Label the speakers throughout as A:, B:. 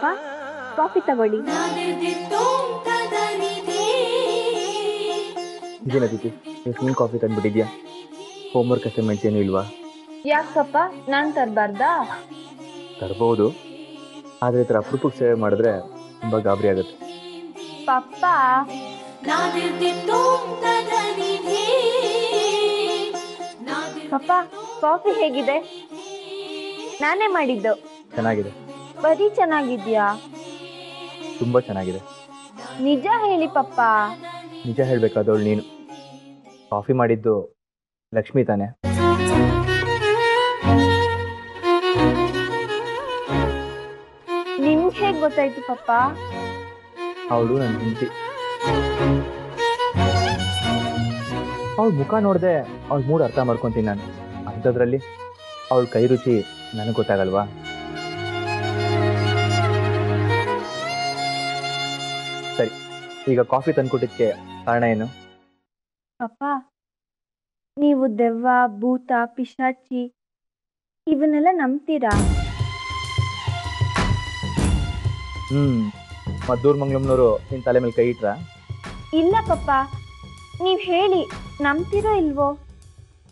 A: ಪಪ್ಪ, coffee ತಗೊಳ್ಳಿ.
B: ಇದೇನ ದೀದಿ, ನೀನು ಕಾಫಿ ತಂದ್ಬಿಟ್ಟಿದ್ಯಾ? ಹೋಮ್ವರ್ಕ್ ಅಸೈನ್ಮೆಂಟ್ಸ್ ಏನೂ ಇಲ್ವಾ?
A: ಯಾಕಪ್ಪ, ನಾನು ತರಬಾರ್ದಾ?
B: ತರ್ಬೋದು, ಆದರೆ ಈ ಥರ ಅಪರೂಪಕ್ಕೆ ಸೇವೆ ಮಾಡಿದ್ರೆ ತುಂಬ ಗಾಬರಿ ಆಗುತ್ತೆ.
A: ಪಪ್ಪ, ಪಪ್ಪ, ಕಾಫಿ ಹೇಗಿದೆ? ನಾನೇ ಮಾಡಿದ್ದು.
B: ಚೆನ್ನಾಗಿದೆ.
A: ಬರೀ ಚೆನ್ನಾಗಿದ್ಯಾ?
B: ತುಂಬ ಚೆನ್ನಾಗಿದೆ.
A: ನಿಜ ಹೇಳಿ ಪಪ್ಪ.
B: ನಿಜ ಹೇಳಬೇಕಾದವಳು ನೀನು. ಕಾಫಿ ಮಾಡಿದ್ದು ಲಕ್ಷ್ಮಿ ತಾನೆ?
A: ನಿಮ್ಗೆ ಹೇಗೆ ಗೊತ್ತಾಯ್ತು ಪಪ್ಪ?
B: ಅವಳು ನನ್ನ ಹೆಂಡತಿ. ಅವಳ ಮುಖ ನೋಡಿದೆ ಅವಳ ಮೂಡ್ ಅರ್ಥ ಮಾಡ್ಕೊತೀನಿ ನಾನು. ಅಂಥದ್ರಲ್ಲಿ ಅವಳ ಕೈ ರುಚಿ ನನಗೆ ಗೊತ್ತಾಗಲ್ವಾ? ಸರಿ, ಈಗ ಕಾಫಿ ತಂದ್ಕೊಟ್ಟಿದ್ದಕ್ಕೆ ಕಾರಣ ಏನು?
A: ಪಪ್ಪ, ನೀವು ದೆವ್ವ, ಭೂತ, ಪಿಶಾಚಿ ಇವನ್ನೆಲ್ಲ ನಂಬ್ತೀರಾ?
B: ಮದ್ದೂರು ಮಂಗ್ಳಮ್ನವರು ನಿನ್ನ ತಲೆ ಮೇಲೆ ಕೈ ಇಟ್ರ?
A: ಇಲ್ಲ ಪಪ್ಪ, ನೀವು ಹೇಳಿ, ನಂಬ್ತೀರೋ ಇಲ್ವೋ?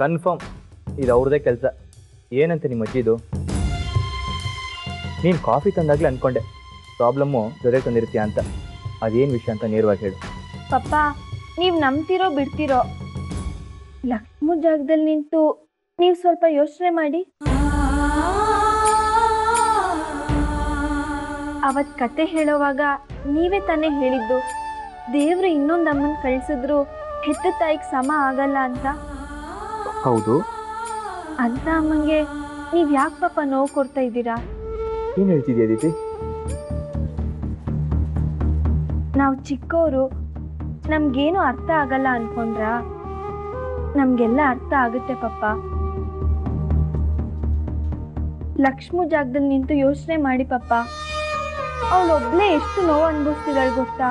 B: ಕನ್ಫರ್ಮ್ ಇದು ಅವ್ರದೇ ಕೆಲಸ. ಏನಂತೆ ನಿಮ್ಮ ಅಜ್ಜಿದು? ನೀನು ಕಾಫಿ ತಂದಾಗಲೇ ಅಂದ್ಕೊಂಡೆ ಪ್ರಾಬ್ಲಮ್ಮು ಜೊತೆಗೆ ತಂದಿರ್ತೀಯ ಅಂತ. ಅದೇನು ವಿಷಯ ಅಂತ ನೇರವಾಗಿ ಹೇಳು.
A: ಪಪ್ಪ, ನೀವು ನಂಬ್ತಿರೋ ಬಿಡ್ತಿರೋ, ಲಕ್ಷ್ಮಿ ಜಾಗದಲ್ಲಿ ನಿಂತು ನೀವು ಸ್ವಲ್ಪ ಯೋಚನೆ ಮಾಡಿ. ಅವತ್ ಕತೆ ಹೇಳೋವಾಗ ನೀವೇ ತಾನೇ ಹೇಳಿದ್ದು, ದೇವ್ರು ಇನ್ನೊಂದು ಅಮ್ಮನ ಕಳಿಸಿದ್ರು ಹೆತ್ತ ತಾಯಿಗೆ ಸಮ ಆಗಲ್ಲ ಅಂತ.
B: ಹೌದು.
A: ಅಂತ ಅಮ್ಮಂಗೆ ನೀವು ಯಾಕೆ ಪಾಪ ನೋವು ಕೊಡ್ತಾ ಇದ್ದೀರಾ?
B: ಏನು ಹೇಳ್ತಿದ್ಯಾ ದೀದಿ?
A: ನಾವು ಚಿಕ್ಕವರು, ನಮ್ಗೇನು ಅರ್ಥ ಆಗಲ್ಲ ಅನ್ಕೊಂಡ್ರ? ನಮ್ಗೆಲ್ಲ ಅರ್ಥ ಆಗುತ್ತೆ ಪಪ್ಪ. ಲಕ್ಷ್ಮಿ ಜಾಗದಲ್ಲಿ ನಿಂತು ಯೋಚನೆ ಮಾಡಿ ಪಪ್ಪ. ಅವಳೊಬ್ಳೇ ಎಷ್ಟು ನೋವು ಅನುಭವಿಸ್ತಿದ್ದಾಳೆ ಗೊತ್ತಾ?